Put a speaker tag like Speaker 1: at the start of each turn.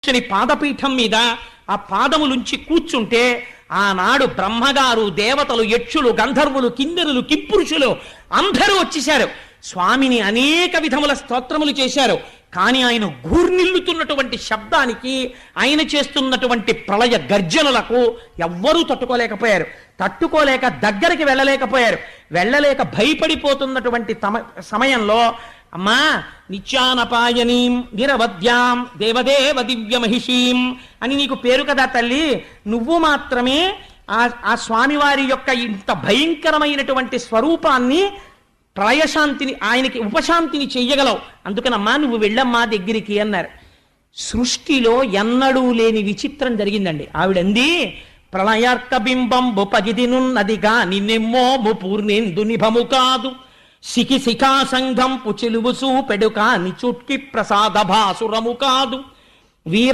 Speaker 1: కూర్చొని పాదపీఠం మీద ఆ పాదములుంచి కూర్చుంటే ఆనాడు బ్రహ్మగారు, దేవతలు, యక్షులు, గంధర్వులు, కిన్నెరులు, కింపురుషులు అందరూ వచ్చేశారు. స్వామిని అనేక విధముల స్తోత్రములు చేశారు. కానీ ఆయన గూర్నిల్లుతున్నటువంటి శబ్దానికి, ఆయన చేస్తున్నటువంటి ప్రళయ గర్జనలకు ఎవ్వరూ తట్టుకోలేకపోయారు. తట్టుకోలేక దగ్గరికి వెళ్ళలేక భయపడిపోతున్నటువంటి సమయంలో, అమ్మా నిత్యానపాయనీం నిరవధ్యాం దేవదేవ దివ్య మహిషీం అని నీకు పేరు కదా తల్లి, నువ్వు మాత్రమే ఆ స్వామివారి యొక్క ఇంత భయంకరమైనటువంటి స్వరూపాన్ని, ప్రళయశాంతిని, ఆయనకి ఉపశాంతిని చెయ్యగలవు, అందుకనమ్మా నువ్వు వెళ్ళమ్మా దగ్గరికి అన్నారు. సృష్టిలో ఎన్నడూ లేని విచిత్రం జరిగిందండి. ఆవిడంది, ప్రళయార్క బింబంబు పగిదినున్నదిగా నిన్నెమ్మోము పూర్ణేందు నిభము కాదు, శిఖి శిఖా సంఘం పుచిలువు సూపెడు కాని చుట్కి ప్రసాద భాసురము కాదు, వీర